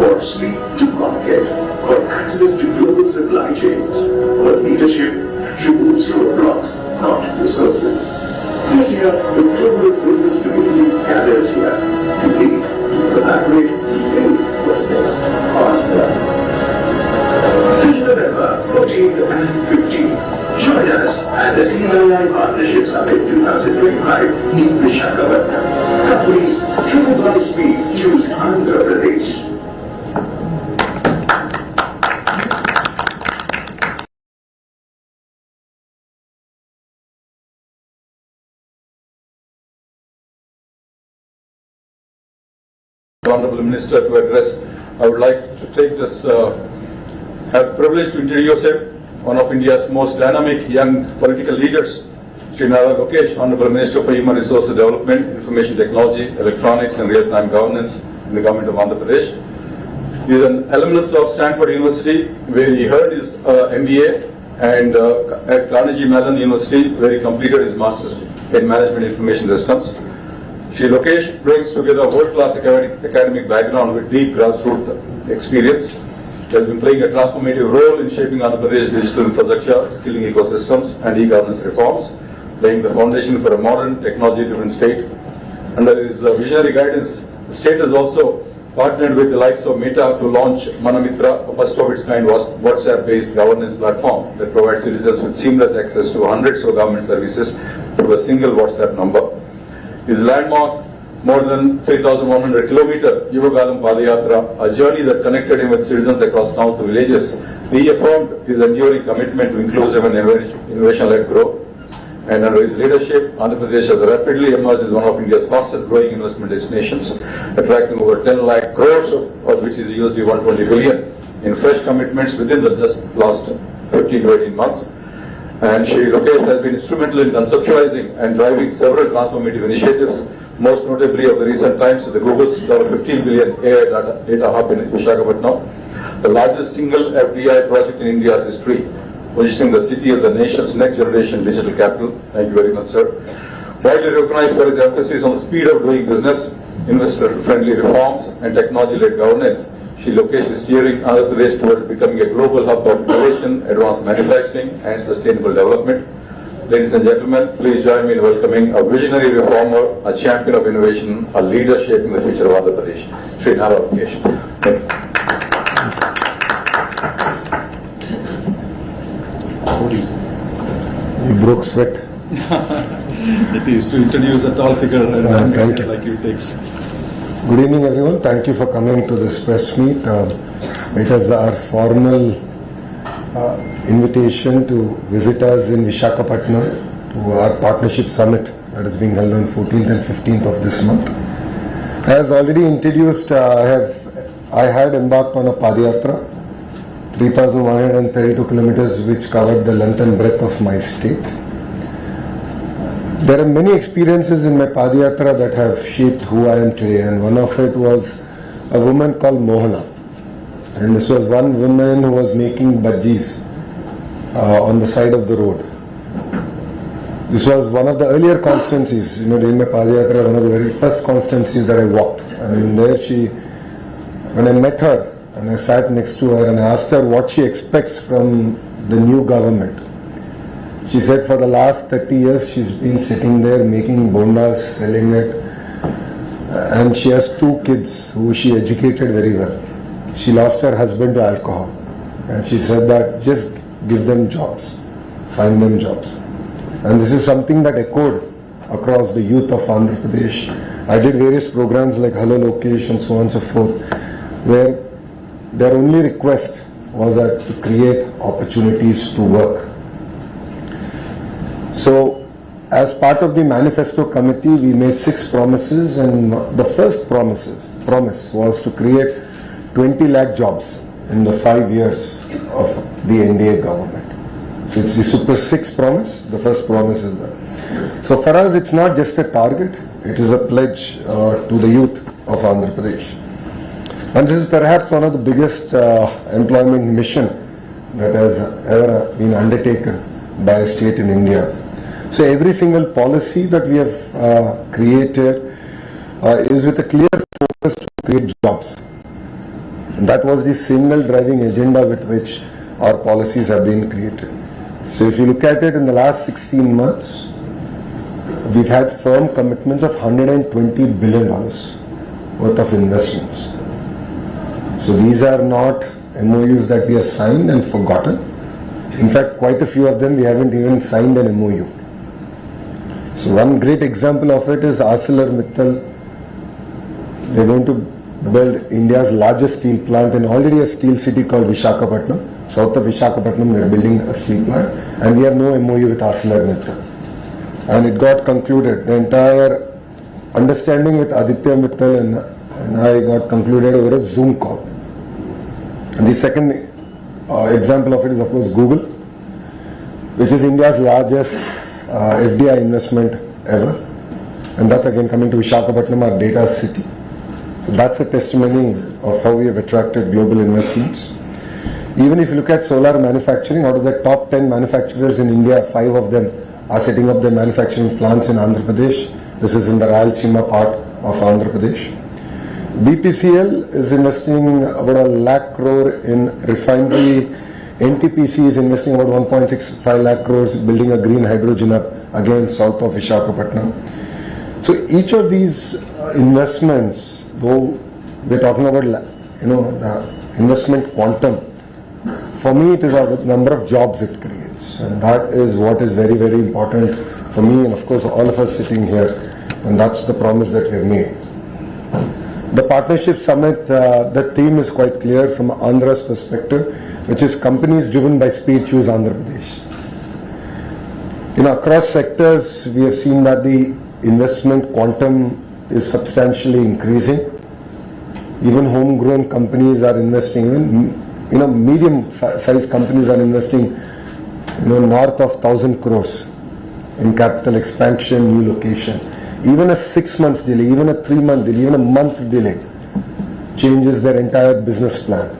for speed to market, for access to global supply chains, for leadership that removes roadblocks, not resources. This year, the global business community gathers here to lead, to collaborate, to build what's next, faster. This November 14th and 15th, join us at the CII Partnership Summit 2025 in Visakhapatnam. Companies driven by speed choose Andhra Pradesh. Honorable Minister to address. I would like to take this have privilege to introduce him, one of India's most dynamic young political leaders, Nara Lokesh, Honorable Minister for Human Resources Development, Information Technology, Electronics and Real-Time Governance in the Government of Andhra Pradesh. He is an alumnus of Stanford University, where he earned his MBA, and at Carnegie Mellon University, where he completed his Master's in Management Information Systems. Shri Lokesh brings together a world-class academic background with deep grassroots experience. He has been playing a transformative role in shaping Andhra Pradesh digital infrastructure, skilling ecosystems and e-governance reforms, laying the foundation for a modern, technology-driven state. Under his visionary guidance, the state has also partnered with the likes of Meta to launch Manamitra, a first of its kind WhatsApp-based governance platform that provides citizens with seamless access to hundreds of government services through a single WhatsApp number. His landmark, more than 3,100 kilometer Yuvagalam Padayatra, a journey that connected him with citizens across towns and villages, reaffirmed his enduring commitment to inclusive and innovation-led growth. And under his leadership, Andhra Pradesh has rapidly emerged as one of India's fastest growing investment destinations, attracting over 10 lakh crores, of which is USD 120 billion, in fresh commitments within the just last 15 to 18 months. And Shri Lokesh has been instrumental in conceptualizing and driving several transformative initiatives, most notably of the recent times the Google's $15 billion AI data hub in Visakhapatnam, the largest single FDI project in India's history, positioning the city as the nation's next generation digital capital. Thank you very much, sir. Widely recognized for his emphasis on the speed of doing business, investor-friendly reforms, and technology-led governance, Shri Lokesh is steering Andhra Pradesh towards becoming a global hub of innovation, advanced manufacturing, and sustainable development. Ladies and gentlemen, please join me in welcoming a visionary reformer, a champion of innovation, a leader shaping the future of Andhra Pradesh, Shri Nara Lokesh. Thank you. What do you say? You broke sweat. It is to introduce a tall figure and thank you. like you takes. Good evening, everyone. Thank you for coming to this press meet. It is our formal invitation to visit us in Visakhapatnam to our partnership summit that is being held on 14th and 15th of this month. As already introduced, I had embarked on a Padayatra, 3,132 kilometers, which covered the length and breadth of my state. There are many experiences in my Padayatra that have shaped who I am today, and one of it was a woman called Mohana. And this was one woman who was making bhajis on the side of the road. This was one of the earlier constituencies, during my Padayatra, one of the very first constituencies that I walked. And in there when I met her and I sat next to her and I asked her what she expects from the new government, she said for the last 30 years she's been sitting there making bondas, selling it, and she has 2 kids who she educated very well. She lost her husband to alcohol, and she said that just give them jobs, find them jobs. And this is something that echoed across the youth of Andhra Pradesh. I did various programs like Hello Lokesh and so on and so forth, where their only request was that to create opportunities to work. So, as part of the manifesto committee, we made 6 promises, and the first promise was to create 20 lakh jobs in the 5 years of the NDA government. So it's the Super 6 promise. The first promise is that. So for us, it's not just a target, it is a pledge to the youth of Andhra Pradesh. And this is perhaps one of the biggest employment mission that has ever been undertaken by a state in India. So every single policy that we have created is with a clear focus to create jobs. And that was the single driving agenda with which our policies have been created. So if you look at it in the last 16 months, we've had firm commitments of $120 billion worth of investments. So these are not MOUs that we have signed and forgotten. In fact, quite a few of them we haven't even signed an MOU. So one great example of it is ArcelorMittal. They're going to build India's largest steel plant in already a steel city called Visakhapatnam. South of Visakhapatnam, they're building a steel plant, and we have no MOU with ArcelorMittal. And it got concluded. The entire understanding with Aditya Mittal and I got concluded over a Zoom call. And the second example of it is, of course, Google, which is India's largest FDI investment ever. And that's again coming to Visakhapatnam, our data city. So that's a testimony of how we have attracted global investments. Even if you look at solar manufacturing, out of the top 10 manufacturers in India, 5 of them are setting up their manufacturing plants in Andhra Pradesh. This is in the Rayalaseema part of Andhra Pradesh. BPCL is investing about 1 lakh crore in refinery. NTPC is investing about 1.65 lakh crores building a green hydrogen hub again south of Visakhapatnam. So each of these investments, though we're talking about investment quantum, for me it is the number of jobs it creates, and that is what is very, very important for me and of course all of us sitting here, and that's the promise that we have made. The Partnership Summit, the theme is quite clear from Andhra's perspective, which is companies driven by speed choose Andhra Pradesh. Across sectors, we have seen that the investment quantum is substantially increasing. Even homegrown companies are investing, even medium-sized companies are investing, north of 1,000 crores in capital expansion, new location. Even a 6 months delay, even a 3 month delay, even a month delay changes their entire business plan.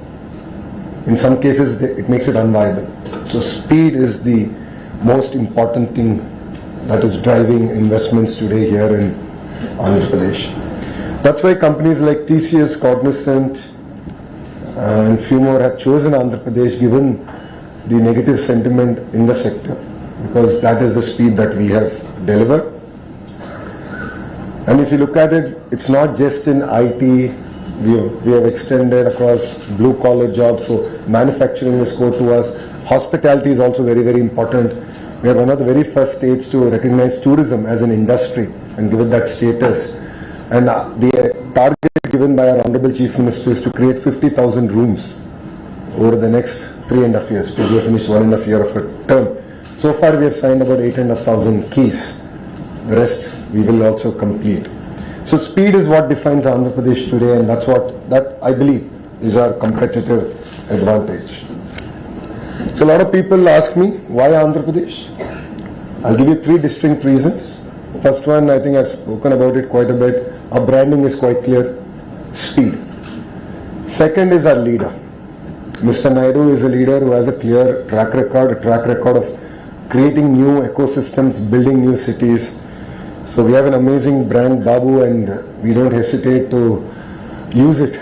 In some cases, it makes it unviable. So speed is the most important thing that is driving investments today here in Andhra Pradesh. That's why companies like TCS, Cognizant, and few more have chosen Andhra Pradesh given the negative sentiment in the sector, because that is the speed that we have delivered. And if you look at it, it's not just in IT, we have extended across blue collar jobs, so manufacturing is core to us. Hospitality is also very, very important. We are one of the very first states to recognize tourism as an industry and give it that status. And the target given by our Honorable Chief Minister is to create 50,000 rooms over the next 3.5 years. We have finished 1.5 year of a term. So far we have signed about 8,500 keys. The rest we will also complete. So speed is what defines Andhra Pradesh today, and that I believe is our competitive advantage. So a lot of people ask me, why Andhra Pradesh? I'll give you 3 distinct reasons. First one, I think I've spoken about it quite a bit. Our branding is quite clear. Speed. Second is our leader. Mr. Naidu is a leader who has a clear track record of creating new ecosystems, building new cities. So we have an amazing brand, Babu, and we don't hesitate to use it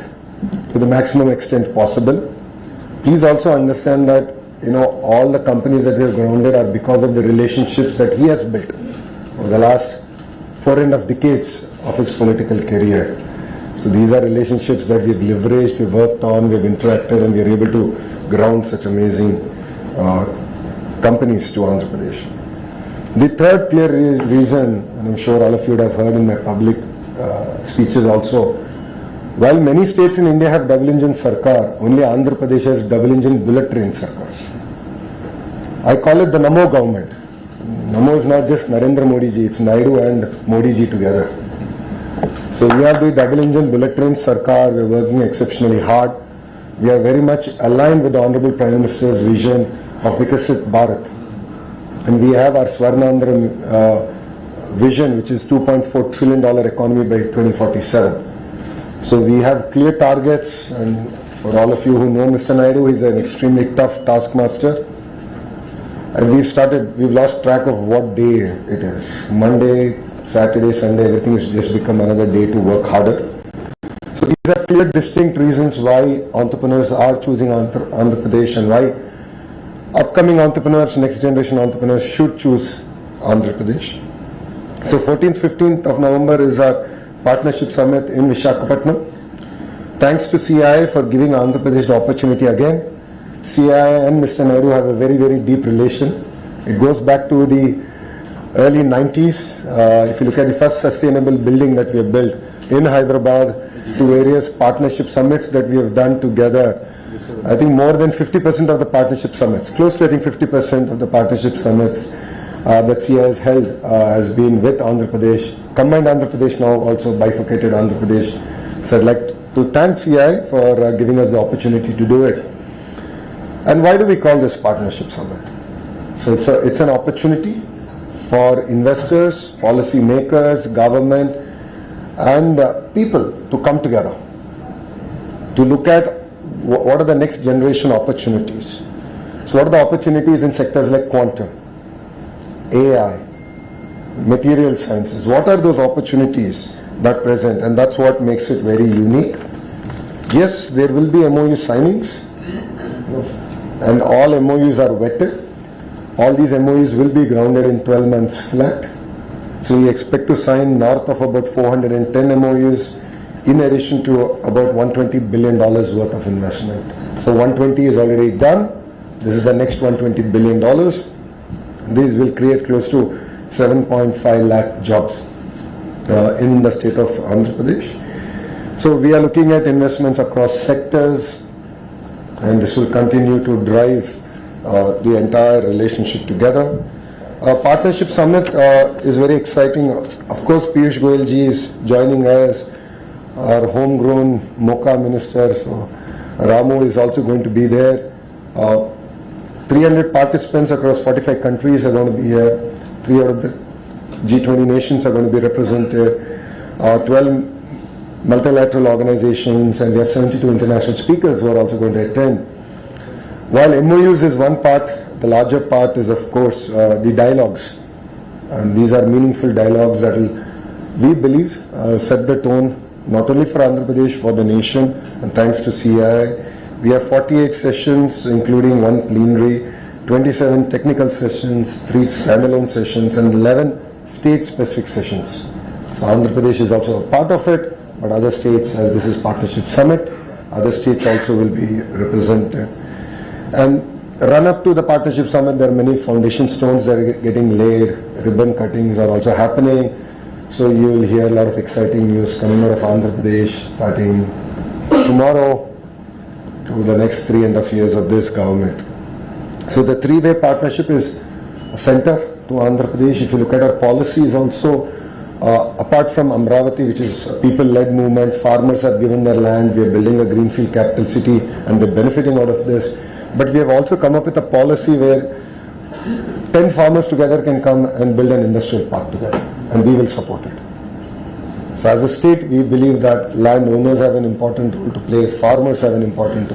to the maximum extent possible. Please also understand that all the companies that we have grounded are because of the relationships that he has built over the last 4.5 decades of his political career. So these are relationships that we've leveraged, we've worked on, we've interacted, and we're able to ground such amazing companies to Andhra Pradesh. The third clear reason, and I'm sure all of you would have heard in my public speeches also, while many states in India have double-engine sarkar, only Andhra Pradesh has double-engine bullet train sarkar. I call it the Namo government. Namo is not just Narendra Modi ji, it's Naidu and Modi ji together. So we have the double-engine bullet train sarkar, we're working exceptionally hard. We are very much aligned with the Honorable Prime Minister's vision of Vikasit Bharat. And we have our Swarnandhra vision, which is $2.4 trillion economy by 2047. So we have clear targets, and for all of you who know Mr. Naidu, he's an extremely tough taskmaster. And we've lost track of what day it is. Monday, Saturday, Sunday, everything has just become another day to work harder. So these are clear, distinct reasons why entrepreneurs are choosing Andhra Pradesh and why upcoming entrepreneurs, next generation entrepreneurs should choose Andhra Pradesh. So 14th, 15th of November is our partnership summit in Visakhapatnam. Thanks to CII for giving Andhra Pradesh the opportunity again. CII and Mr. Naidu have a very, very deep relation. It goes back to the early 90s. If you look at the first sustainable building that we have built in Hyderabad, to various partnership summits that we have done together, I think more than 50% of the partnership summits, close to I think 50% of the partnership summits that CII has held has been with Andhra Pradesh, combined Andhra Pradesh, now also bifurcated Andhra Pradesh. So I'd like to thank CII for giving us the opportunity to do it. And why do we call this partnership summit? So it's an opportunity for investors, policy makers, government and people to come together to look at what are the next generation opportunities. So what are the opportunities in sectors like quantum, AI, material sciences? What are those opportunities that present? And that's what makes it very unique. Yes, there will be MOU signings and all MOUs are vetted. All these MOUs will be grounded in 12 months flat. So we expect to sign north of about 410 MOUs in addition to about $120 billion worth of investment. So 120 is already done. This is the next $120 billion. These will create close to 7.5 lakh jobs in the state of Andhra Pradesh. So we are looking at investments across sectors, and this will continue to drive the entire relationship together. Partnership Summit is very exciting. Of course, Piyush Goyal ji is joining us, our homegrown MOCA minister. So Ramu is also going to be there. 300 participants across 45 countries are going to be here. 3 out of the G20 nations are going to be represented. 12 multilateral organizations, and we have 72 international speakers who are also going to attend. While MOUs is one part, the larger part is of course the dialogues, and these are meaningful dialogues that will, we believe, set the tone not only for Andhra Pradesh, for the nation. And thanks to CII, we have 48 sessions including 1 plenary, 27 technical sessions, 3 standalone sessions and 11 state specific sessions. So Andhra Pradesh is also a part of it, but other states, as this is Partnership Summit, other states also will be represented. And run up to the Partnership Summit, there are many foundation stones that are getting laid, ribbon cuttings are also happening. So you will hear a lot of exciting news coming out of Andhra Pradesh starting tomorrow to the next 3.5 years of this government. So the 3-way partnership is a center to Andhra Pradesh. If you look at our policies also, apart from Amravati, which is a people-led movement, farmers have given their land, we are building a greenfield capital city and they're benefiting out of this. But we have also come up with a policy where 10 farmers together can come and build an industrial park together, and we will support it. So as a state, we believe that landowners have an important role to play, farmers have an important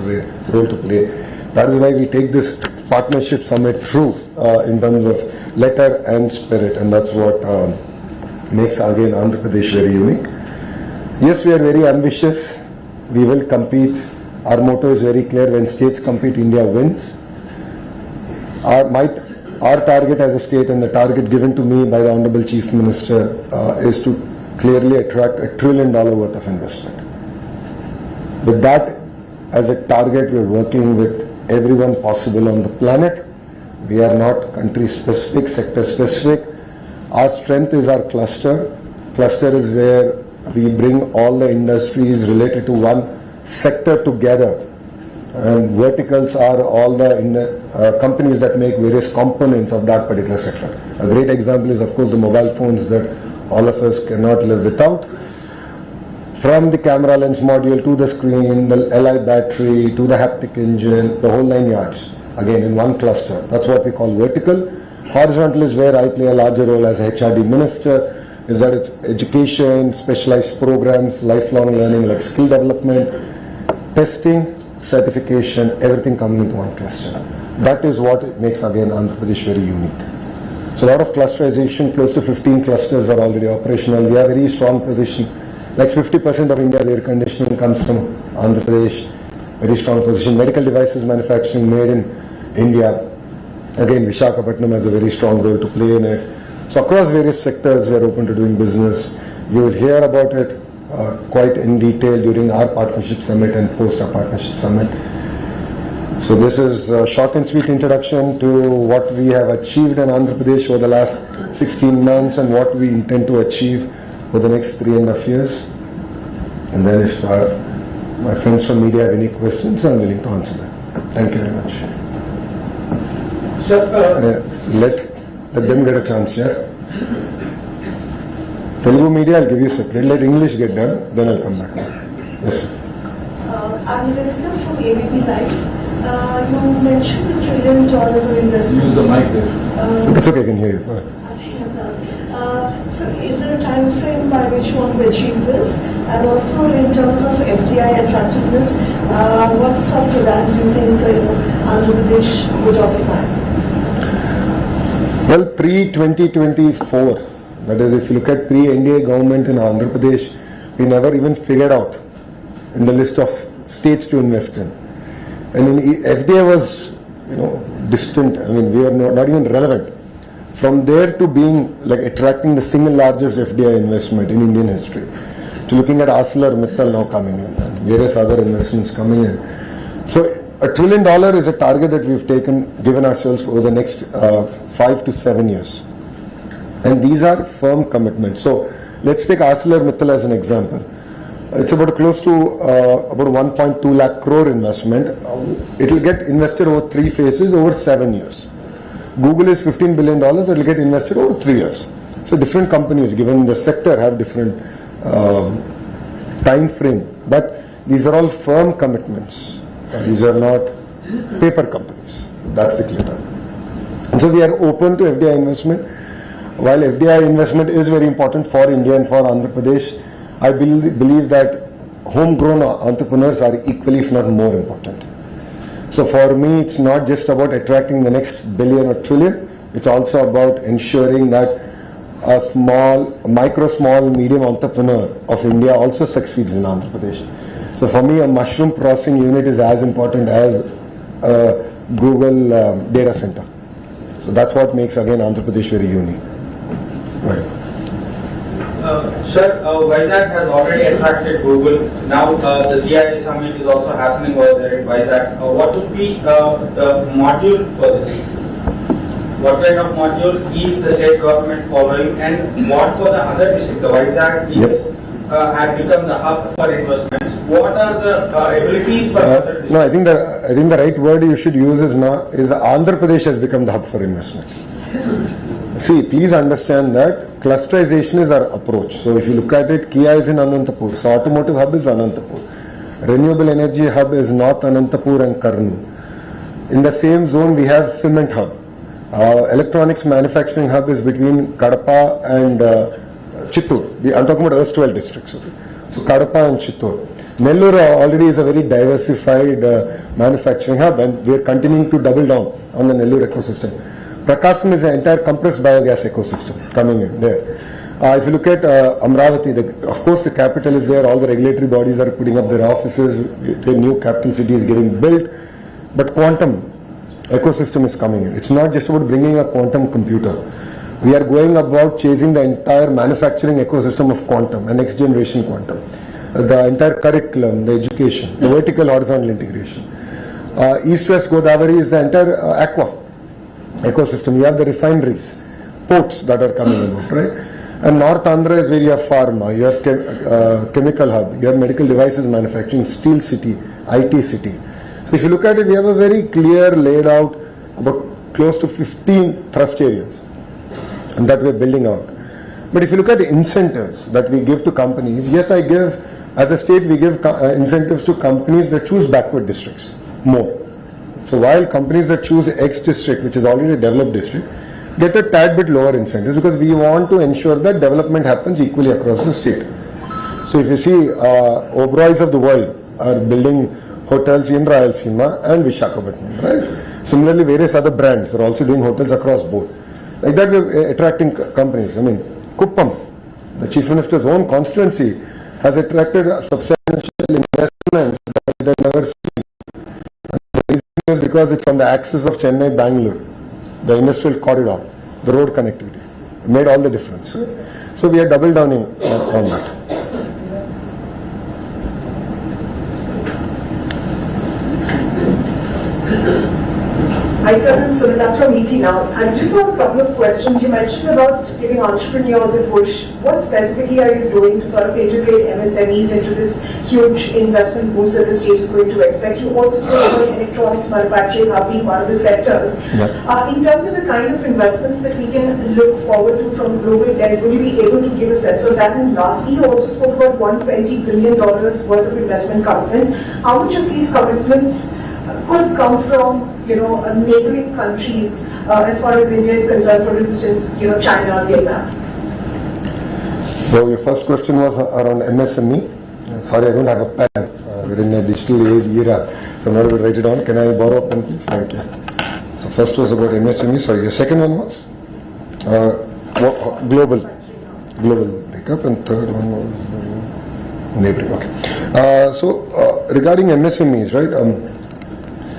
role to play. That is why we take this Partnership Summit true in terms of letter and spirit, and that's what makes again Andhra Pradesh very unique. Yes, we are very ambitious. We will compete. Our motto is very clear: when states compete, India wins. Our target as a state, and the target given to me by the Honorable Chief Minister, is to clearly attract $1 trillion worth of investment. With that as a target, we are working with everyone possible on the planet. We are not country specific, sector specific. Our strength is our cluster. Cluster is where we bring all the industries related to one sector together, and verticals are all the companies that make various components of that particular sector. A great example is of course the mobile phones that all of us cannot live without. From the camera lens module to the screen, the Li battery to the haptic engine, the whole 9 yards, again in one cluster. That's what we call vertical. Horizontal is where I play a larger role as a HRD minister, is that it's education, specialized programs, lifelong learning like skill development, testing, certification, everything coming into one cluster. That is what makes again Andhra Pradesh very unique. So a lot of clusterization, close to 15 clusters are already operational. We have a very strong position Like 50% of India's air conditioning comes from Andhra Pradesh, very strong position. Medical devices manufacturing made in India. Again, Visakhapatnam has a very strong role to play in it. So across various sectors, we are open to doing business. You will hear about it quite in detail during our partnership summit and post our partnership summit. So this is a short and sweet introduction to what we have achieved in Andhra Pradesh over the last 16 months and what we intend to achieve for the next 3.5 years. And then if my friends from media have any questions, I'm willing to answer them. Thank you very much. Sir, Let them get a chance, yeah? Telugu media, I'll give you separate. Let English get done, then I'll come back. Yes, sir. I'm Rita from ABP Live. You mentioned $1 trillion of investment. Use the mic there. It's okay, I can hear you. Go ahead. I think I'm done. So is there a time frame by which you want to achieve this? And also in terms of FDI attractiveness, what sort of land do you think Andhra Pradesh would occupy? Well, pre-2024, that is, if you look at pre-NDA government in Andhra Pradesh, we never even figured out in the list of states to invest in. And in FDI was, distant. I mean, we are not even relevant. From there to being like attracting the single largest FDI investment in Indian history, to looking at ArcelorMittal now coming in and various other investments coming in. So $1 trillion is a target that we've given ourselves for the next 5 to 7 years. And these are firm commitments. So let's take ArcelorMittal as an example. It's about close to about 1.2 lakh crore investment. It will get invested over 3 phases over 7 years. Google is $15 billion. It will get invested over 3 years. So different companies, given the sector, have different time frame. But these are all firm commitments. These are not paper companies. That's the clear target. And so we are open to FDI investment. While FDI investment is very important for India and for Andhra Pradesh, I believe that homegrown entrepreneurs are equally, if not more important. So for me, it's not just about attracting the next billion or trillion. It's also about ensuring that a small, medium entrepreneur of India also succeeds in Andhra Pradesh. So for me, a mushroom processing unit is as important as a Google data center. So that's what makes, again, Andhra Pradesh very unique. Right. Sir, Vizag has already attracted Google. Now the CII summit is also happening over there in Vizag. What would be the module for this? What kind of module is the state government following, and what for the other district? The Vizag had become the hub for investments. What are the abilities for other districts? No, I think the right word you should use is Andhra Pradesh has become the hub for investment. See, please understand that clusterization is our approach. So if you look at it, Kia is in Anantapur. So automotive hub is Anantapur. Renewable energy hub is North Anantapur and Karnool. In the same zone, we have cement hub. Electronics manufacturing hub is between Kadapa and Chittoor. I'm talking about erstwhile districts. Okay? So Kadapa and Chittoor. Nellore already is a very diversified manufacturing hub, and we are continuing to double down on the Nellore ecosystem. Prakasam is an entire compressed biogas ecosystem coming in there. If you look at Amravati, of course the capital is there, all the regulatory bodies are putting up their offices, the new capital city is getting built, but quantum ecosystem is coming in. It's not just about bringing a quantum computer. We are going about chasing the entire manufacturing ecosystem of quantum and next generation quantum. The entire curriculum, the education, the vertical horizontal integration. East-West Godavari is the entire aqua ecosystem. You have the refineries, ports that are coming about, right? And North Andhra is where you have pharma, you have chemical hub, you have medical devices manufacturing, steel city, IT city. So if you look at it, we have a very clear laid out about close to 15 thrust areas and that we're building out. But if you look at the incentives that we give to companies, yes, as a state, we give incentives to companies that choose backward districts more. So while companies that choose X district, which is already a developed district, get a tad bit lower incentives because we want to ensure that development happens equally across the state. So if you see, Oberois of the world are building hotels in Rayalaseema and Visakhapatnam, right? Similarly, various other brands are also doing hotels across board. Like that, we're attracting companies. I mean, Kuppam, the Chief Minister's own constituency, has attracted substantial investments that they've never seen. And the reason is because it's on the axis of Chennai-Bangalore, the industrial corridor, the road connectivity. It made all the difference. So we are double downing on that. Hi sir, I'm Sunita from ET now. I just have a couple of questions. You mentioned about giving entrepreneurs a push. What specifically are you doing to sort of integrate MSMEs into this huge investment boost that the state is going to expect? You also spoke about electronics manufacturing hub being one of the sectors. Yeah. In terms of the kind of investments that we can look forward to from global debt, will you be able to give a sense of that? And lastly, you also spoke about $120 billion worth of investment commitments. How much of these commitments could come from, neighboring countries as far as India is concerned, for instance, China or Vietnam? So your first question was around MSME. Sorry, I don't have a pen. We're in a digital age era, so I'm not able to write it down. Can I borrow a pen, please? Thank you. So first was about MSME. Sorry, your second one was global breakup, and third one was neighboring. Okay. So regarding MSMEs, right?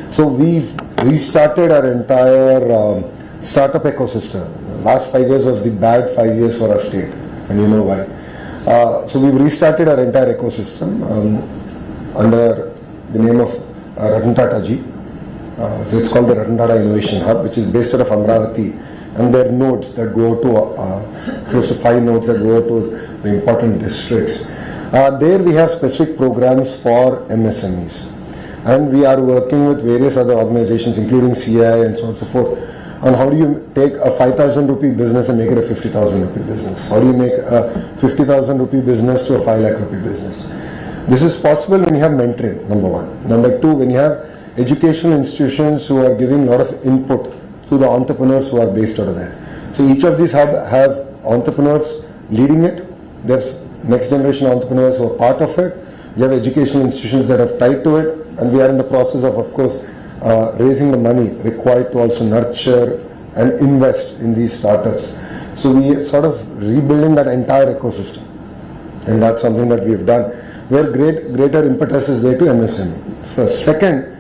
So we've restarted our entire startup ecosystem. Last 5 years was the bad 5 years for our state, and you know why. So we've restarted our entire ecosystem under the name of Ratan Tata Ji. So it's called the Ratan Tata Innovation Hub, which is based out of Amravati, and there are nodes that go to close to 5 nodes that go to the important districts. There we have specific programs for MSMEs. And we are working with various other organizations, including CII and so on and so forth, on how do you take a 5,000 rupee business and make it a 50,000 rupee business? How do you make a 50,000 rupee business to a 5 lakh rupee business? This is possible when you have mentoring, number one. Number two, when you have educational institutions who are giving a lot of input to the entrepreneurs who are based out of there. So each of these hubs have entrepreneurs leading it. There's next generation entrepreneurs who are part of it. You have educational institutions that have tied to it, and we are in the process of course, raising the money required to also nurture and invest in these startups. So we are sort of rebuilding that entire ecosystem, and that's something that we have done, where greater impetus is there to MSME. First. Second,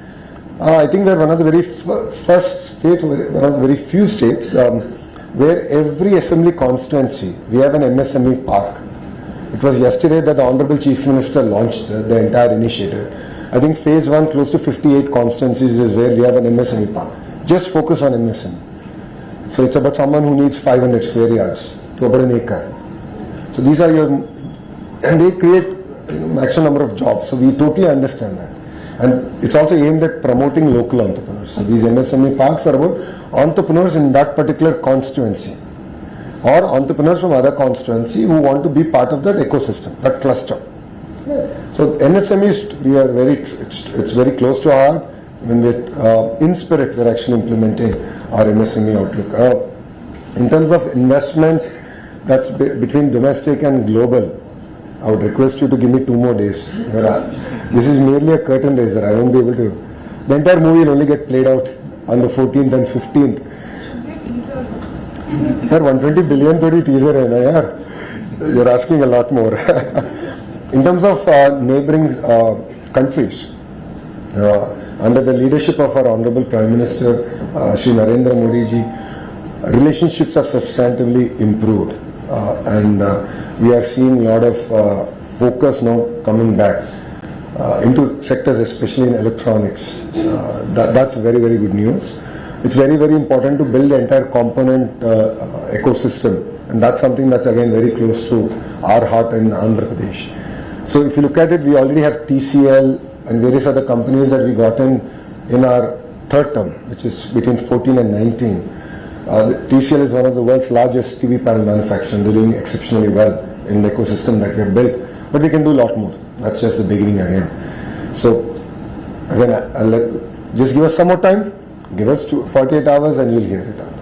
I think we're one of the very first states, one of the very few states, where every assembly constituency, we have an MSME park. It was yesterday that the Honorable Chief Minister launched the entire initiative. I think phase 1, close to 58 constituencies is where we have an MSME park. Just focus on MSME. So it's about someone who needs 500 square yards to about an acre. So these are your, and they create maximum number of jobs. So we totally understand that. And it's also aimed at promoting local entrepreneurs. So these MSME parks are about entrepreneurs in that particular constituency, or entrepreneurs from other constituency who want to be part of that ecosystem, that cluster. So MSMEs, we are it's very close to our heart. When we're in spirit, we're actually implementing our MSME outlook. In terms of investments, that's between domestic and global. I would request you to give me 2 more days. This is merely a curtain raiser. I won't be able to. The entire movie will only get played out on the 14th and 15th. Yaar, 120 billion thodi teaser hai na yaar. You're asking a lot more. In terms of neighboring countries, under the leadership of our Honorable Prime Minister, Shri Narendra Modi ji, relationships have substantively improved, and we are seeing a lot of focus now coming back into sectors, especially in electronics. That's very, very good news. It's very, very important to build the entire component ecosystem, and that's something that's again very close to our heart in Andhra Pradesh. So if you look at it, we already have TCL and various other companies that we got in our third term, which is between 14 and 19. TCL is one of the world's largest TV panel manufacturers, and they're doing exceptionally well in the ecosystem that we have built. But we can do a lot more. That's just the beginning again. So again, just give us some more time. Give us 48 hours and you'll hear it out.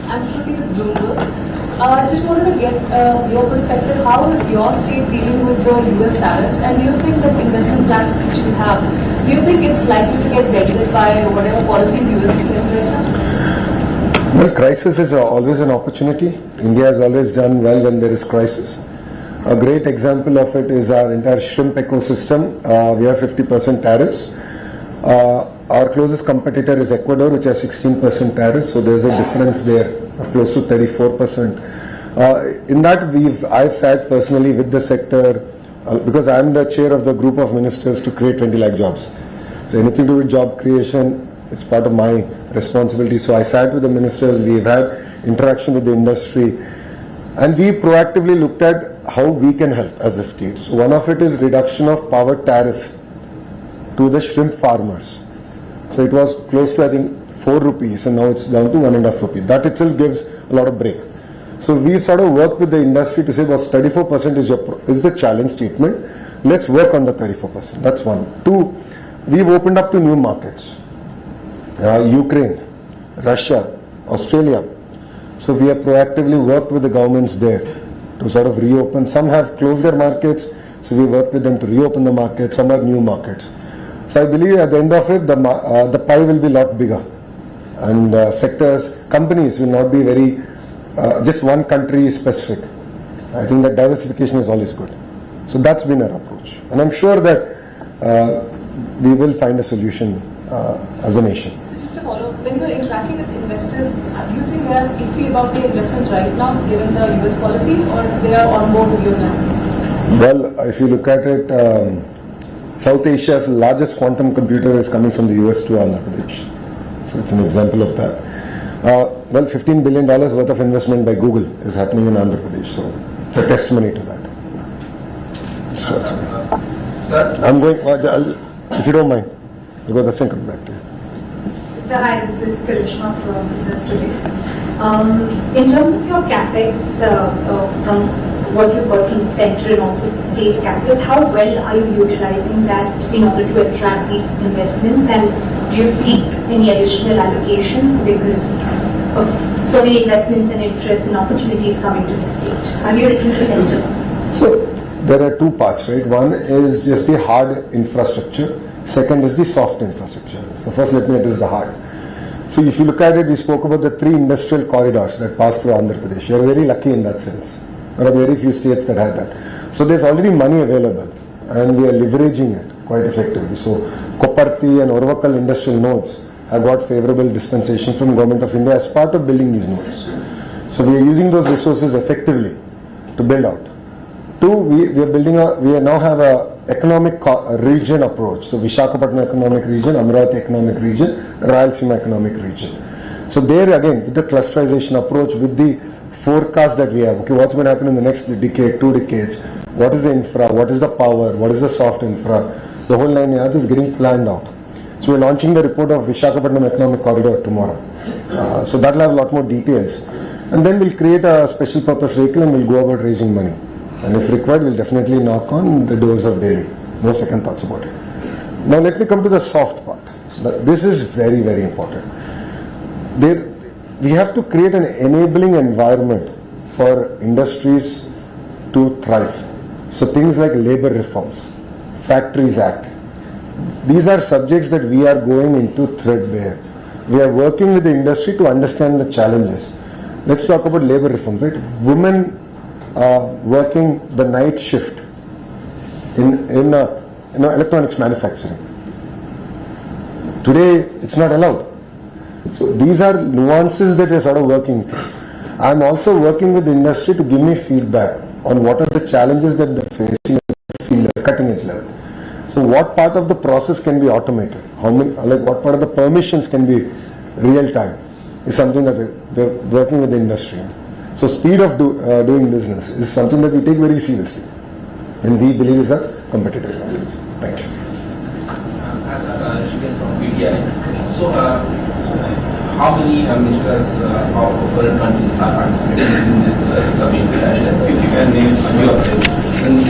I'm Shruti with Bloomberg. I just wanted to get your perspective. How is your state dealing with the US tariffs? And do you think that investment plans which you have, do you think it's likely to get dented by whatever policies US is putting right now? Well, crisis is always an opportunity. India has always done well when there is crisis. A great example of it is our entire shrimp ecosystem. We have 50% tariffs. Our closest competitor is Ecuador, which has 16% tariffs, so there's a difference there of close to 34%. In that, I've sat personally with the sector because I'm the chair of the group of ministers to create 20 lakh jobs. So anything to do with job creation, it's part of my responsibility. So I sat with the ministers, we've had interaction with the industry, and we proactively looked at how we can help as a state. So one of it is reduction of power tariff to the shrimp farmers. So it was close to, I think, 4 rupees, and now it's down to 1.5 rupees. That itself gives a lot of break. So we sort of worked with the industry to say, well, 34% is the challenge statement. Let's work on the 34%. That's one. Two, we've opened up to new markets. Ukraine, Russia, Australia. So we have proactively worked with the governments there to sort of reopen. Some have closed their markets, so we worked with them to reopen the market. Some are new markets. So I believe at the end of it, the pie will be a lot bigger. And sectors, companies will not be very, just one country specific. I think that diversification is always good. So that's been our approach. And I'm sure that we will find a solution as a nation. So just to follow up, when you are interacting with investors, do you think they are iffy about the investments right now, given the US policies, or they are on board with your plan? Well, if you look at it, South Asia's largest quantum computer is coming from the US to Andhra Pradesh. So it's an example of that. Well, $15 billion worth of investment by Google is happening in Andhra Pradesh. So it's a testimony to that. So, Sir? I'm going, if you don't mind, because that's going to come back to you. So hi, this is Karishma from Business Today. In terms of your capex, from what you've got from the center and also the state capex, how well are you utilizing that in order to attract these investments, and do you seek any additional allocation because of so many investments and interest and opportunities coming to the state? Have you written to the center? So there are two parts, right? One is just the hard infrastructure. Second is the soft infrastructure. So first let me address the hard. So if you look at it, we spoke about the 3 industrial corridors that pass through Andhra Pradesh. We are very lucky in that sense. There are very few states that have that. So there's already money available and we are leveraging it quite effectively. So Koparthi and Orvakal industrial nodes have got favorable dispensation from Government of India as part of building these nodes. So we are using those resources effectively to build out. Two, we now have a economic region approach. So Visakhapatnam economic region, Amravati economic region, Rayalaseema economic region. So there again, with the clusterization approach, with the forecast that we have, okay, what's going to happen in the next decade, 2 decades, what is the infra, what is the power, what is the soft infra, the whole 9 yards is getting planned out. So we're launching the report of Visakhapatnam economic corridor tomorrow. So that will have a lot more details. And then we'll create a special purpose vehicle and we'll go about raising money. And if required, we'll definitely knock on the doors of Delhi. No second thoughts about it. Now let me come to the soft part. This is very, very important. We have to create an enabling environment for industries to thrive. So things like labor reforms, Factories Act. These are subjects that we are going into threadbare. We are working with the industry to understand the challenges. Let's talk about labor reforms, right? Women working the night shift in electronics manufacturing. Today, it's not allowed. So these are nuances that we're sort of working through. I'm also working with the industry to give me feedback on what are the challenges that they're facing at the field at cutting edge level. So what part of the process can be automated? What part of the permissions can be real time is something that we're working with the industry on. So speed of doing business is something that we take very seriously and we believe is a competitive advantage. Thank you. So how many ministers of foreign countries are participating in this summit? If you can name a few of them. And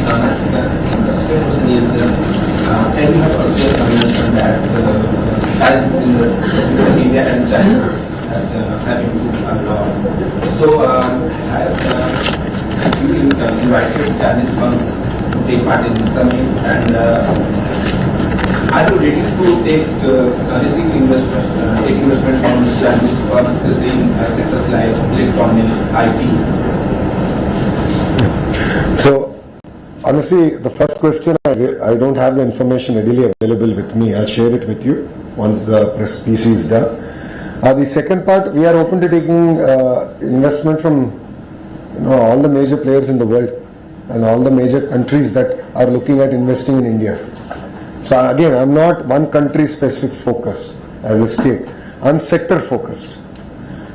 the second question is, can you have also understand that in India and China have improved a lot? So have you invited Chinese firms to take part in this summit, and are you ready to take receive investment, take investment from Chinese firms, especially in sectors like electronics, IT? So, honestly, the first question, I don't have the information readily available with me. I'll share it with you once the press PC is done. The second part, we are open to taking investment from all the major players in the world and all the major countries that are looking at investing in India. So again, I'm not one country specific focused as a state. I'm sector focused.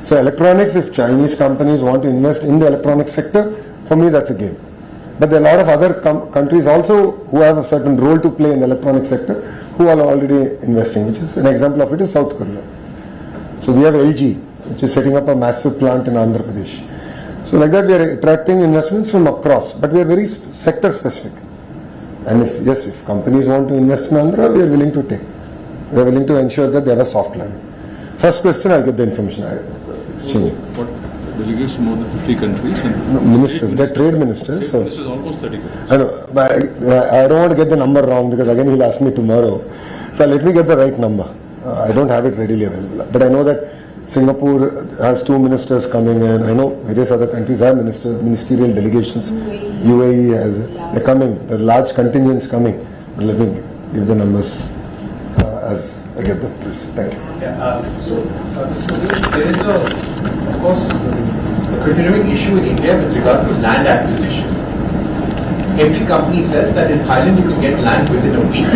So electronics, if Chinese companies want to invest in the electronics sector, for me that's a game. But there are a lot of other countries also who have a certain role to play in the electronic sector who are already investing, which is an example of it is South Korea. So we have LG, which is setting up a massive plant in Andhra Pradesh. So like that we are attracting investments from across, but we are very sector specific. And if companies want to invest in Andhra, we are willing to take. We are willing to ensure that they have a soft land. First question, I'll get the information. Exchange. What delegates from more than 50 countries? And no, ministers, they're trade ministers. So this is almost 30 countries. I know, but I don't want to get the number wrong because again he'll ask me tomorrow. So let me get the right number. I don't have it readily available. But I know that Singapore has 2 ministers coming in. I know various other countries have ministerial delegations. UAE has, they're coming. There are large contingents coming. But let me give the numbers as I get them, please. Thank you. There is of course, a continuing issue in India with regard to land acquisition. Every company says that in Thailand you can get land within a week.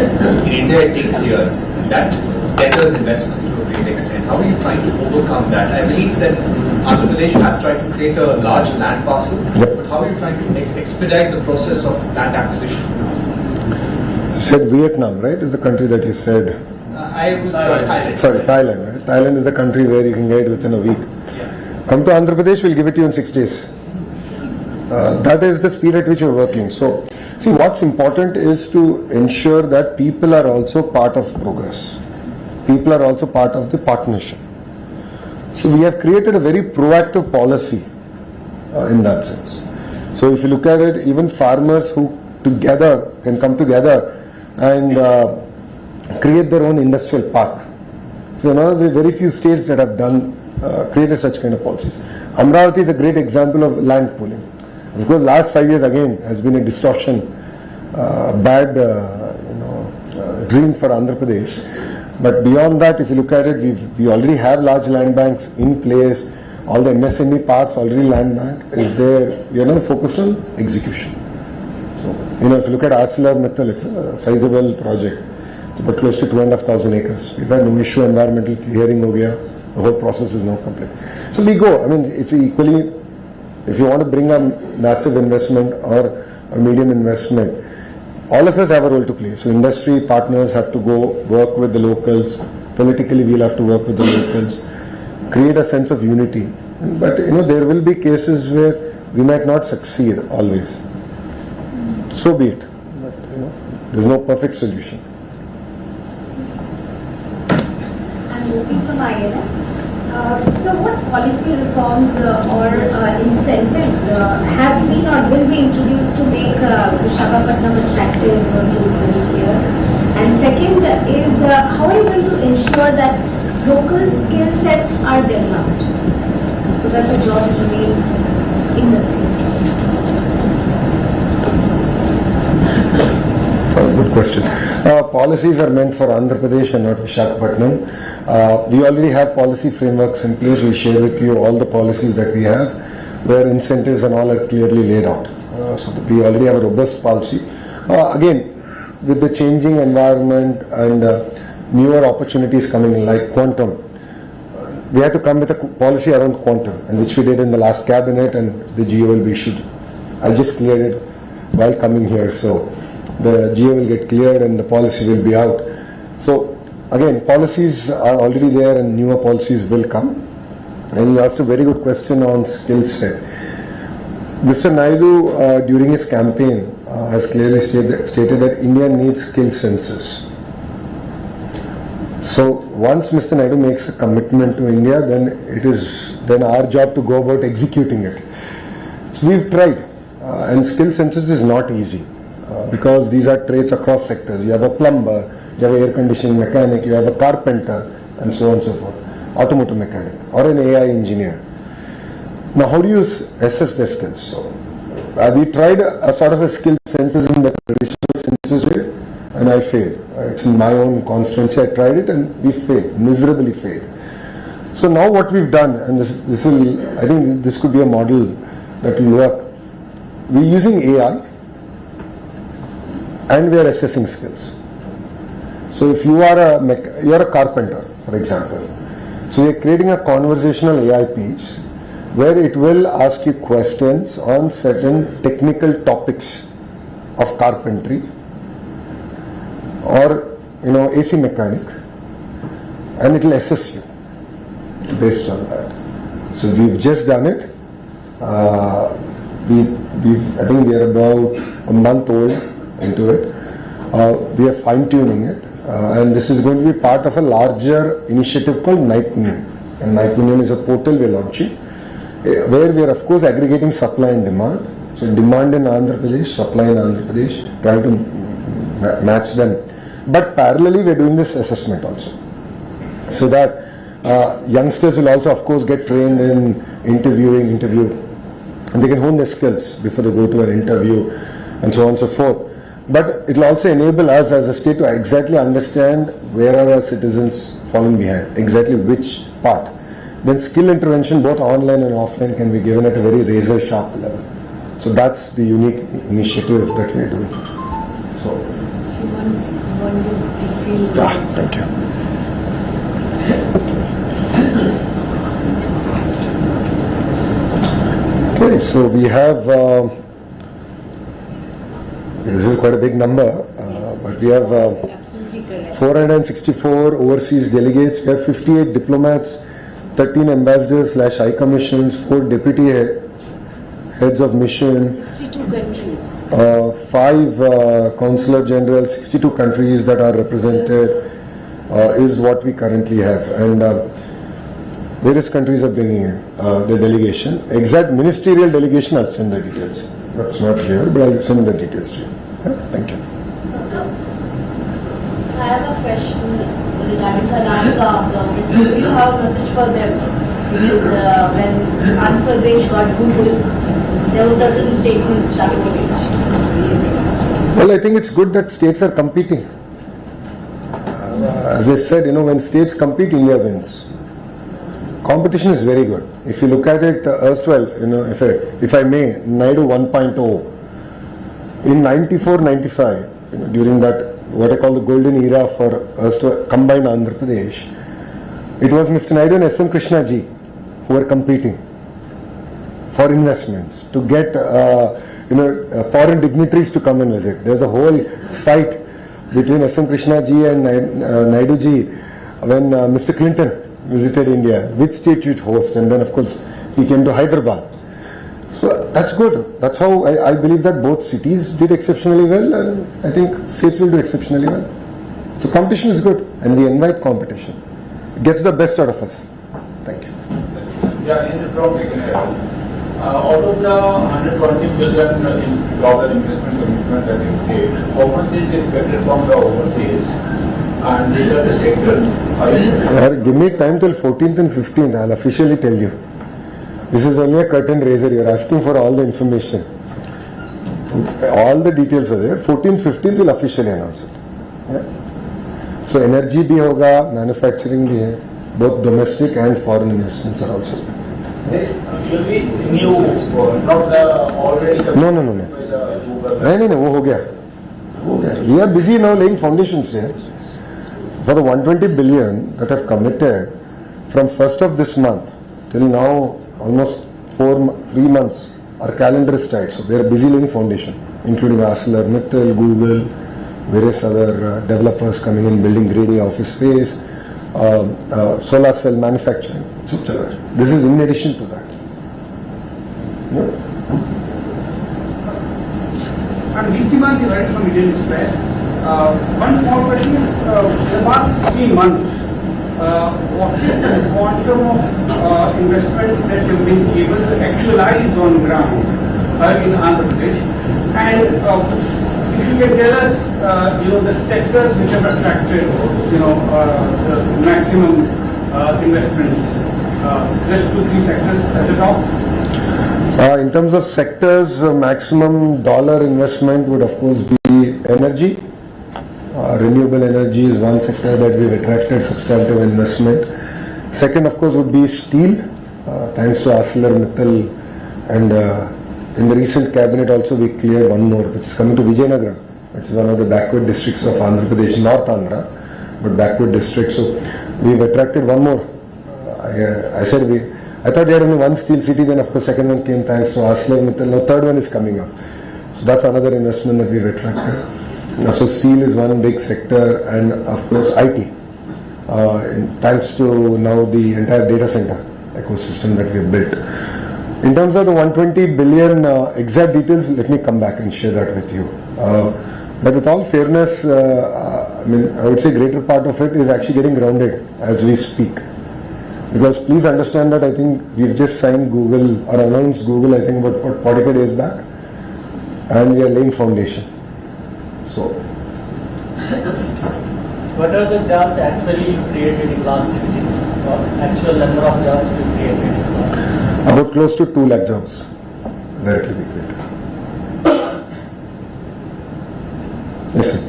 In India it takes years. That deters investments to a great extent. How are you trying to overcome that? I believe that Andhra Pradesh has tried to create a large land parcel, but how are you trying to expedite the process of land acquisition? You said Vietnam, right? Is the country that you said? I was Thailand. Sorry, Thailand, right? Thailand is the country where you can get it within a week. Yeah. Come to Andhra Pradesh, we'll give it to you in 6 days. That is the speed at which we're working. So, see, what's important is to ensure that people are also part of progress. People are also part of the partnership. So we have created a very proactive policy in that sense. So if you look at it, even farmers who together can come together and create their own industrial park. So there are very few states that have done created such kind of policies. Amravati is a great example of land pooling. Of course, last 5 years again has been a distortion, bad dream for Andhra Pradesh. But beyond that, if you look at it, we already have large land banks in place. All the MSME parks already land bank is there. We are now focused on execution. So if you look at ArcelorMittal, it's a sizable project. It's about close to 2,500 acres. We've had no issue. Environmental clearing ho gaya. The whole process is now complete. So we go. I mean, it's equally. If you want to bring a massive investment or a medium investment, all of us have a role to play. So industry partners have to go work with the locals. Politically, we'll have to work with the locals. Create a sense of unity. But there will be cases where we might not succeed always. So be it. But there's no perfect solution. I'm moving from INS. So what policy reforms or incentives have been or will be introduced to make Visakhapatnam attractive to volunteers? And second is how are you going to ensure that local skill sets are developed so that the jobs remain in the state? Good question. Policies are meant for Andhra Pradesh and not Visakhapatnam. We already have policy frameworks in place. We share with you all the policies that we have, where incentives and all are clearly laid out. So we already have a robust policy. Again, with the changing environment and newer opportunities coming in, like quantum, we had to come with a policy around quantum, and which we did in the last cabinet, and the GO will be issued. I just cleared it while coming here, so the GO will get cleared and the policy will be out. So again, policies are already there and newer policies will come. And you asked a very good question on skill set. Mr. Naidu, during his campaign, has clearly stated that India needs skill census. So once Mr. Naidu makes a commitment to India, then it is then our job to go about executing it. So we've tried, and skill census is not easy. because these are trades across sectors. You have a plumber, you have an air conditioning mechanic, you have a carpenter, and so on and so forth, automotive mechanic, or an AI engineer. Now, how do you assess their skills? So, we tried a sort of a skill census in the traditional census way, and I failed. It's in my own constituency. I tried it, and we failed, miserably failed. So now what we've done, and this will, I think this could be a model that will work. We're using AI, and we are assessing skills. So if you are you're a carpenter, for example, so you're creating a conversational AI piece where it will ask you questions on certain technical topics of carpentry or AC mechanic, and it will assess you based on that. So we've just done it. I think we are about a month old into it. We are fine-tuning it, and this is going to be part of a larger initiative called Naidu. And Naidu is a portal we are launching, where we are of course aggregating supply and demand. So demand in Andhra Pradesh, supply in Andhra Pradesh, trying to match them. But parallelly we are doing this assessment also, so that youngsters will also of course get trained in interview, and they can hone their skills before they go to an interview and so on and so forth. But it will also enable us as a state to exactly understand where are our citizens falling behind, exactly which part. Then skill intervention both online and offline can be given at a very razor sharp level. So that's the unique initiative that we are doing. So one detail. Thank you. Okay, so we have, this is quite a big number, but we have 464 overseas delegates, we have 58 diplomats, 13 ambassadors / high commissions, 4 deputy heads of mission, 62 countries. 5 consular generals, 62 countries that are represented is what we currently have. And various countries are bringing in the delegation. Exact ministerial delegation, I'll send the details. That's not here, but I'll send the details to you. Yeah, thank you. I have a question regarding the Nara government. Do you have a message for them? Because when Andhra Pradesh got Google, there was a certain statement that Well, I think it's good that states are competing. As I said, when states compete, India wins. Competition is very good. If you look at it erstwhile, if I may, Naidu 1.0, in 94-95, during that what I call the golden era for combined Andhra Pradesh, it was Mr. Naidu and S.M. Krishna ji who were competing for investments to get foreign dignitaries to come and visit. There's a whole fight between S.M. Krishna ji and Naidu ji when Mr. Clinton visited India, which state should host, and then of course he came to Hyderabad. So that's good. That's how I believe that both cities did exceptionally well, and I think states will do exceptionally well. So competition is good, and we invite competition. It gets the best out of us. Thank you. Yeah, in the out of the $120 billion investment commitment that you said, how much is expected from the overseas? And these are the sectors. Give me time till 14th and 15th. I'll officially tell you. This is only a curtain raiser. You're asking for all the information. All the details are there. 14th, 15th will officially announce it. Yeah. So energy bhi hoga, manufacturing bhi hai. Both domestic and foreign investments are also there. Will be new, not the already. No. No, wo ho gaya. We are busy now laying foundations here. For the 120 billion that have committed from 1st of this month till now, almost 3 months, our calendar is tight. So we are busy laying foundation, including ArcelorMittal, Google, various other developers coming in, building grade A office space, solar cell manufacturing. This is in addition to that. Yeah. I'm Deeptiman, right from Indian Express. One small question is, in the past 15 months, what is the quantum of investments that you've been able to actualize on ground in Andhra Pradesh? And if you can tell us, the sectors which have attracted, the maximum investments, just 2-3 sectors at the top. In terms of sectors, maximum dollar investment would of course be energy. Renewable energy is one sector that we've attracted substantial investment. Second, of course, would be steel, thanks to ArcelorMittal, and in the recent cabinet also we cleared one more, which is coming to Vijayanagara, which is one of the backward districts of Andhra Pradesh, North Andhra, but backward district. So we've attracted one more. I thought we had only one steel city, then of course second one came thanks to ArcelorMittal. Now third one is coming up. So that's another investment that we've attracted. So steel is one big sector, and of course IT. Thanks to now the entire data center ecosystem that we've built. In terms of the 120 billion exact details, let me come back and share that with you. But with all fairness, I would say greater part of it is actually getting grounded as we speak. Because please understand that I think we've just signed Google or announced Google I think about 45 days back, and we are laying foundation. So, what are the jobs actually you created in last 16 months? What actual number of jobs you created in last 16 months? About close to 2 lakh jobs directly be created. Yes, sir.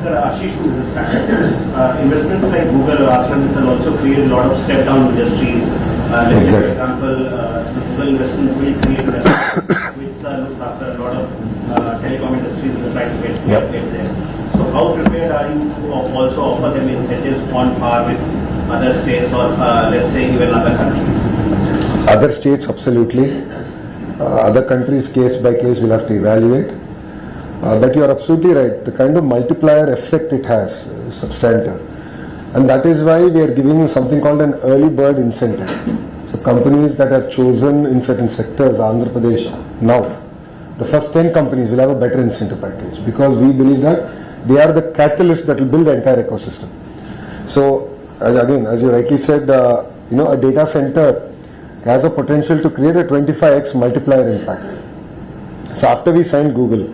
Sir, Ashish to understand, investments like Google or ArcelorMittal also create a lot of step-down industries. Let's say, for example, the Google investment will create which looks after a lot of telecom industries that try to get there. So how prepared are you to also offer them incentives on par with other states or let's say even other countries? Other states, absolutely. Other countries, case by case, we'll have to evaluate. But you are absolutely right. The kind of multiplier effect it has is substantial. And that is why we are giving something called an early bird incentive. So companies that have chosen in certain sectors, Andhra Pradesh, now, the first 10 companies will have a better incentive package because we believe that they are the catalyst that will build the entire ecosystem. So, again, as you rightly said, a data center has a potential to create a 25x multiplier impact. So after we signed Google,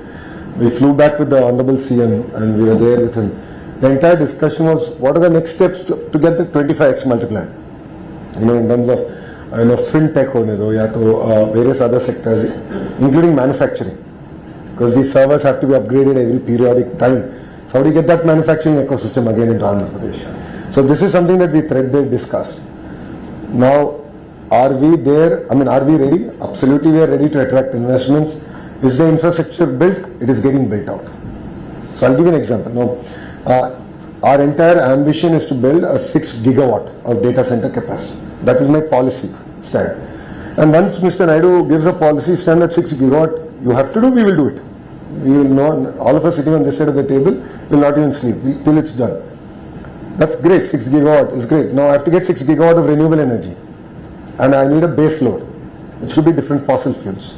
we flew back with the Honorable CM and we were there with him. The entire discussion was what are the next steps to get the 25x multiplier? In terms of fintech various other sectors, including manufacturing. Because these servers have to be upgraded every periodic time. So how do you get that manufacturing ecosystem again into Andhra Pradesh? So this is something that we threadbare discussed. Now, are we there? Are we ready? Absolutely, we are ready to attract investments. Is the infrastructure built? It is getting built out. So I'll give you an example. Now, our entire ambition is to build a 6 gigawatt of data center capacity. That is my policy stand. And once Mr. Naidu gives a policy stand at 6 gigawatt, you have to do, we will do it. We will not, all of us sitting on this side of the table will not even sleep till it's done. That's great, 6 gigawatt is great. Now I have to get 6 gigawatt of renewable energy. And I need a base load, which could be different fossil fuels.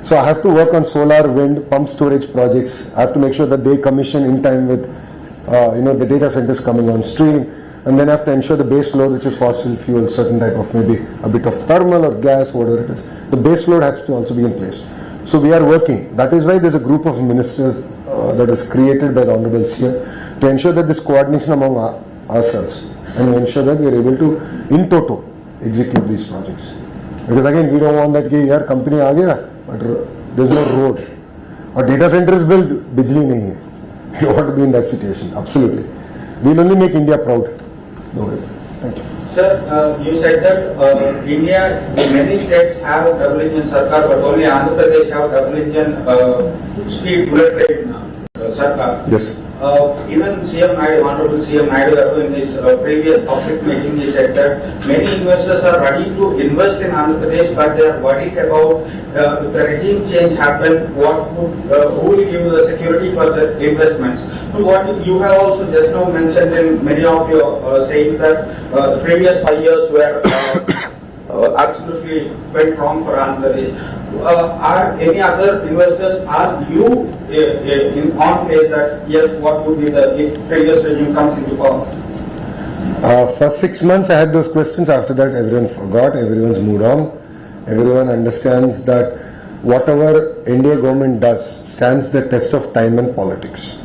So I have to work on solar, wind, pump storage projects. I have to make sure that they commission in time with, the data centers coming on stream. And then I have to ensure the base load, which is fossil fuel, certain type of maybe a bit of thermal or gas, whatever it is. The base load has to also be in place. So we are working. That is why there's a group of ministers that is created by the Honorable CM to ensure that this coordination among ourselves and ensure that we are able to, in toto, execute these projects. Because again, we don't want that our company aa gaya, but there's no road. Or data center is built, bijli nahi hai. We don't want to be in that situation. Absolutely. We'll only make India proud. No way. Thank you. Sir, you said that India, many states have double engine sarkar, but only Andhra Pradesh have double engine speed bullet train sarkar. Yes. Even CM Naidu, Honorable CM Naidu, in his previous public meeting, he said that many investors are ready to invest in Andhra Pradesh, but they are worried about if the regime change happen, who will give the security for the investments. So what you have also just now mentioned in many of your saying that the previous 5 years were absolutely went wrong for Andhra Pradesh. Are any other investors asked you on face that yes, what would be the if previous regime comes into power? First 6 months I had those questions. After that everyone forgot, everyone's moved on. Everyone understands that whatever India government does stands the test of time and politics.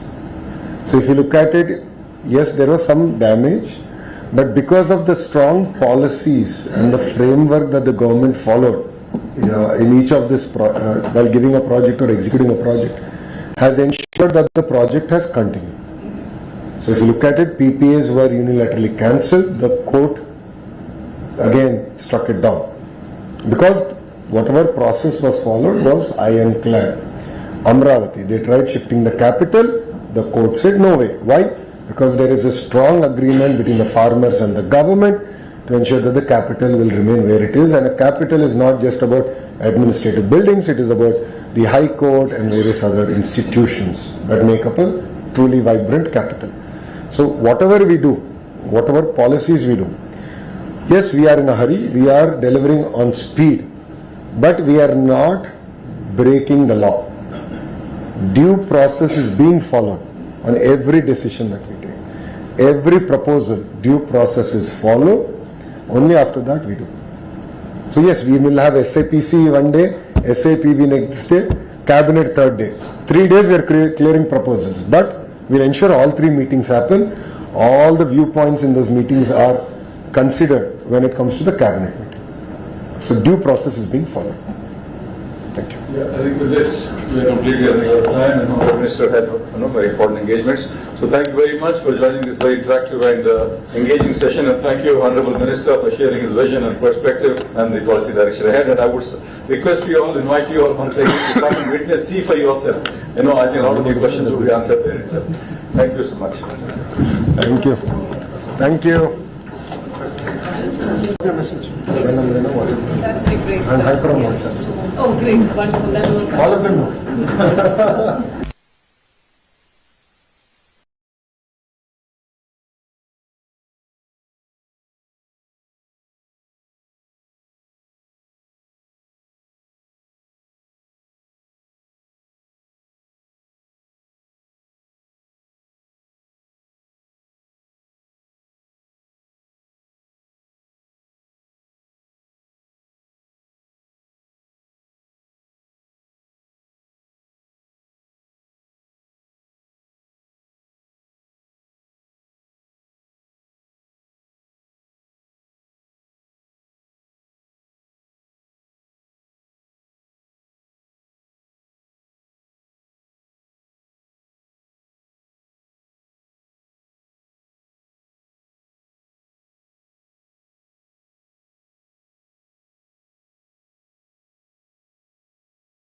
So if you look at it, yes, there was some damage, but because of the strong policies and the framework that the government followed in each of this while giving a project or executing a project, has ensured that the project has continued. So if you look at it, PPAs were unilaterally cancelled, the court again struck it down. Because whatever process was followed was ironclad. Amravati, they tried shifting the capital, the court said no way. Why? Because there is a strong agreement between the farmers and the government to ensure that the capital will remain where it is, and a capital is not just about administrative buildings, it is about the High Court and various other institutions that make up a truly vibrant capital. So whatever we do, whatever policies we do, yes, we are in a hurry, we are delivering on speed, but we are not breaking the law. Due process is being followed on every decision that we take. Every proposal, due process is followed. Only after that we do. So yes, we will have SAPC one day, SAPB next day, Cabinet third day. 3 days we are clearing proposals, but we'll ensure all 3 meetings happen. All the viewpoints in those meetings are considered when it comes to the Cabinet meeting. So due process is being followed. Thank you. Yeah, I think with this, we are completely running out of time, and our Minister has very important engagements. So thank you very much for joining this very interactive and engaging session, and thank you, Honorable Minister, for sharing his vision and perspective and the policy direction ahead. And I would request you all, invite you all once again to come and witness, see for yourself. I think a lot of your questions will be answered there itself. Thank you so much. Thank you. Thank you. That would be great. And hyper on WhatsApp. Oh, great. Wonderful. That will all of them know.